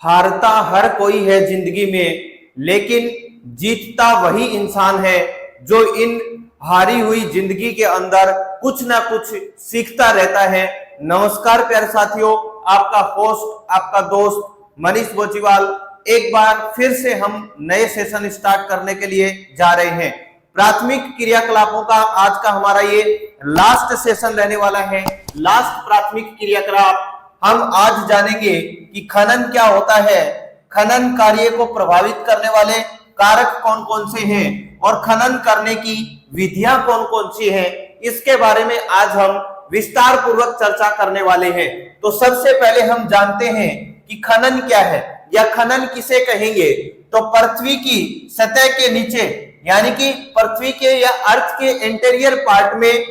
हारता हर कोई है जिंदगी में, लेकिन जीतता वही इंसान है जो इन हारी हुई जिंदगी के अंदर कुछ ना कुछ सीखता रहता है। नमस्कार प्यारे साथियों, आपका होस्ट आपका दोस्त मनीष बोचीवाल एक बार फिर से हम नए सेशन स्टार्ट करने के लिए जा रहे हैं। प्राथमिक क्रियाकलापों का आज का हमारा ये लास्ट सेशन रहने वाला है। लास्ट प्राथमिक क्रियाकलाप हम आज जानेंगे कि खनन क्या होता है, खनन कार्य को प्रभावित करने वाले कारक कौन कौन से हैं और खनन करने की विधियां कौन कौन सी हैं, इसके बारे में आज हम विस्तार पूर्वक चर्चा करने वाले हैं। तो सबसे पहले हम जानते हैं कि खनन क्या है या खनन किसे कहेंगे। तो पृथ्वी की सतह के नीचे यानी कि पृथ्वी के या अर्थ के इंटीरियर पार्ट में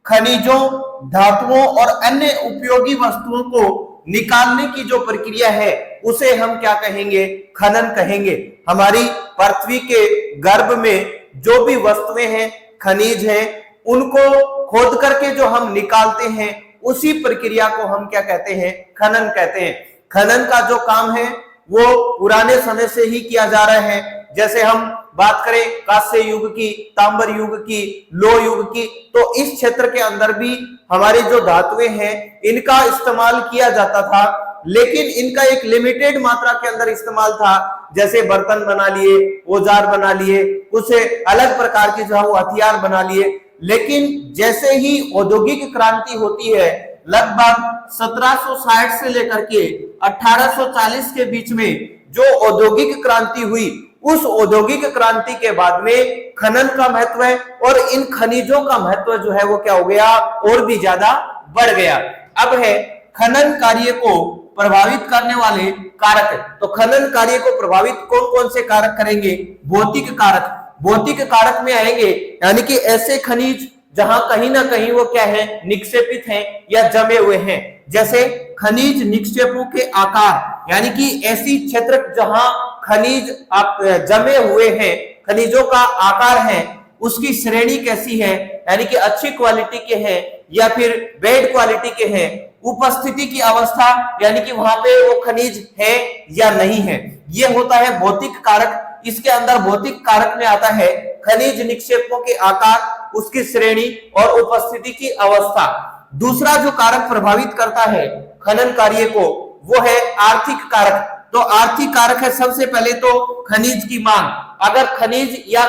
खनिजों, धातुओं और अन्य उपयोगी वस्तुओं को निकालने की जो प्रक्रिया है उसे हम क्या कहेंगे, खनन कहेंगे। हमारी पृथ्वी के गर्भ में जो भी वस्तुएं हैं, खनिज हैं, उनको खोद करके जो हम निकालते हैं उसी प्रक्रिया को हम क्या कहते हैं, खनन कहते हैं। खनन का जो काम है वो पुराने समय से ही किया जा रहा है। जैसे हम बात करें कांस्य युग की, तांबर युग की, लोह युग की, तो इस क्षेत्र के अंदर भी हमारी जो धातुएं हैं इनका इस्तेमाल किया जाता था, लेकिन इनका एक लिमिटेड मात्रा के अंदर इस्तेमाल था। जैसे बर्तन बना लिए, औजार बना लिए, कुछ अलग प्रकार के जो हथियार बना लिए। लेकिन जैसे ही औद्योगिक क्रांति होती है, लगभग 1760 से लेकर के 1840 के बीच में जो औद्योगिक क्रांति हुई, उस औद्योगिक क्रांति के बाद में खनन का महत्व है और इन खनिजों का महत्व जो है वो क्या हो गया, और भी ज्यादा बढ़ गया। अब है खनन कार्य को प्रभावित करने वाले कारक। तो खनन कार्य को प्रभावित कौन कौन से कारक करेंगे? भौतिक कारक। भौतिक कारक में आएंगे यानी कि ऐसे खनिज जहां कहीं ना कहीं वो क्या है, निक्षेपित हैं या जमे हुए हैं। जैसे खनिज निक्षेपों के आकार यानी कि ऐसी क्षेत्र जहां खनिज जमे हुए हैं, खनिजों का आकार है, उसकी श्रेणी कैसी है, यानी कि अच्छी क्वालिटी के हैं या फिर बैड क्वालिटी के हैं। उपस्थिति की अवस्था यानी कि वहां पे वो खनिज है या नहीं है, ये होता है भौतिक कारक। इसके अंदर भौतिक कारक में आता है खनिज निक्षेपों के आकार, उसकी श्रेणी और उपस्थिति की अवस्था। दूसरा जो कारक प्रभावित करता है खनन कार्य को, वो है आर्थिक कारक। तो आर्थिक कारक है सबसे पहले तो खनिज की मांग। अगर खनिज या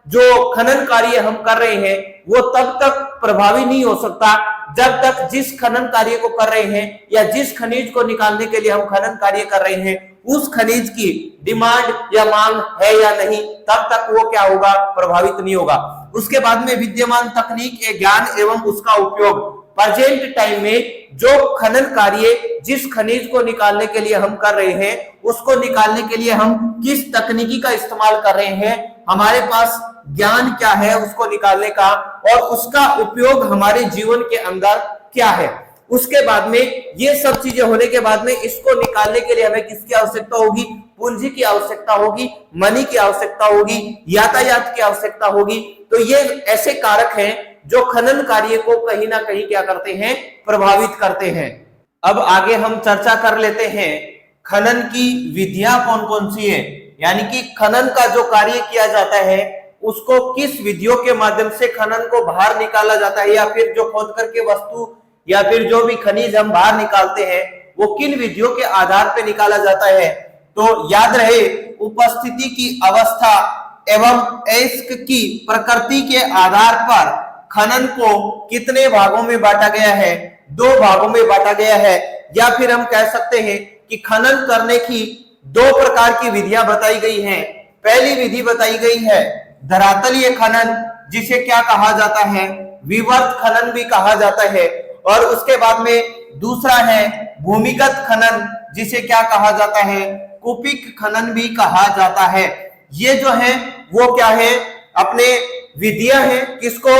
जो खनन कार्य हम कर रहे हैं वो तब तक प्रभावी नहीं हो सकता जब तक जिस खनन कार्य को कर रहे हैं या जिस खनिज को निकालने के लिए हम खनन कार्य कर रहे हैं उस खनिज की डिमांड या मांग है या नहीं, तब तक वो क्या होगा, प्रभावित नहीं होगा। उसके बाद में विद्यमान तकनीक या ज्ञान एवं उसका उपयोग। प्रेजेंट टाइम में जो खनन कार्य जिस खनिज को निकालने के लिए हम कर रहे हैं, उसको निकालने के लिए हम किस तकनीकी का इस्तेमाल कर रहे हैं, हमारे पास ज्ञान क्या है उसको निकालने का, और उसका उपयोग हमारे जीवन के अंदर क्या है। उसके बाद में ये सब चीजें होने के बाद में इसको निकालने के लिए हमें किसकी आवश्यकता होगी? पूंजी की आवश्यकता होगी, मनी की आवश्यकता होगी, यातायात की आवश्यकता होगी। तो ये ऐसे कारक हैं जो खनन कार्य को कहीं ना कहीं क्या करते हैं, प्रभावित करते हैं। अब आगे हम चर्चा कर लेते हैं खनन की विधियां कौन कौन सी है, यानी कि खनन का जो कार्य किया जाता है उसको किस विधियों के माध्यम से खनन को बाहर निकाला जाता है, या फिर जो खोद करके वस्तु या फिर जो भी खनिज हम बाहर निकालते हैं वो किन विधियों के आधार पर निकाला जाता है। तो याद रहे, उपस्थिति की अवस्था एवं अयस्क की प्रकृति के आधार पर खनन को कितने भागों में बांटा गया है? 2 भागों में बांटा गया है। या फिर हम कह सकते हैं कि खनन करने की 2 प्रकार की विधियां बताई गई हैं। पहली विधि बताई गई है धरातलीय खनन, जिसे क्या कहा जाता है, विवर्त खनन भी कहा जाता है। और उसके बाद में दूसरा है भूमिगत खनन, जिसे क्या कहा जाता है, कूपिक खनन भी कहा जाता है। ये जो है वो क्या है, अपने विधियां हैं किसको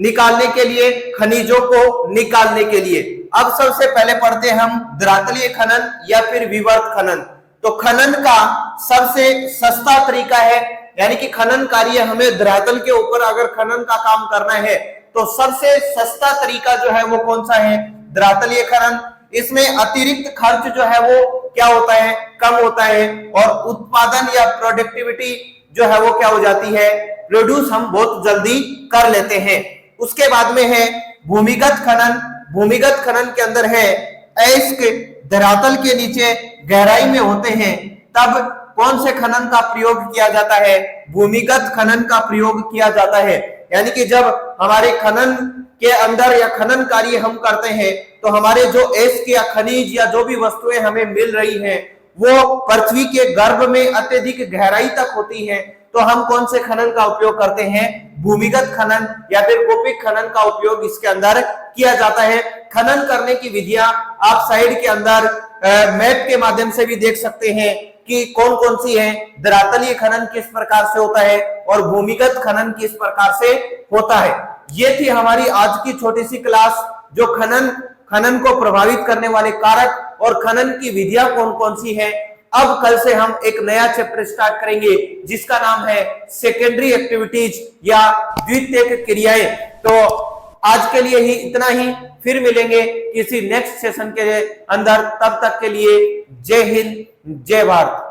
निकालने के लिए, खनिजों को निकालने के लिए। अब सबसे पहले पढ़ते हैं हम धरातलीय खनन या फिर विवर्त खनन। तो खनन का सबसे सस्ता तरीका है, यानी कि खनन कार्य हमें धरातल के ऊपर अगर खनन का काम करना है तो सबसे सस्ता तरीका जो है वो कौन सा है, धरातलीय खनन। इसमें अतिरिक्त खर्च जो है वो क्या होता है, कम होता है, और उत्पादन या प्रोडक्टिविटी जो है वो क्या हो जाती है, प्रोड्यूस हम बहुत जल्दी कर लेते हैं। उसके बाद में है भूमिगत खनन। भूमिगत खनन के अंदर है अयस्क धरातल के नीचे गहराई में होते हैं, तब कौन से खनन का प्रयोग किया जाता है, भूमिगत खनन का प्रयोग किया जाता है। यानी कि जब हमारे खनन के अंदर या खनन कार्य हम करते हैं तो हमारे जो अयस्क या खनिज या जो भी वस्तुएं हमें मिल रही हैं वो पृथ्वी के गर्भ में अत्यधिक गहराई तक होती हैं, तो हम कौन से खनन का उपयोग करते हैं, भूमिगत खनन या फिर कूपिक खनन का उपयोग इसके अंदर किया जाता है। खनन करने की विधियां आप साइड के अंदर मैप के माध्यम से भी देख सकते हैं कि कौन कौन सी है। धरातलीय खनन किस प्रकार से होता है और भूमिगत खनन किस प्रकार से होता है। ये थी हमारी आज की छोटी सी क्लास, जो खनन को प्रभावित करने वाले कारक और खनन की विधियां कौन कौन सी हैं। अब कल से हम एक नया चैप्टर स्टार्ट करेंगे जिसका नाम है सेकेंडरी एक्टिविटीज या द्वितीयक क्रियाएं। तो आज के लिए ही इतना ही, फिर मिलेंगे किसी नेक्स्ट सेशन के अंदर। तब तक के लिए जय हिंद, जय भारत।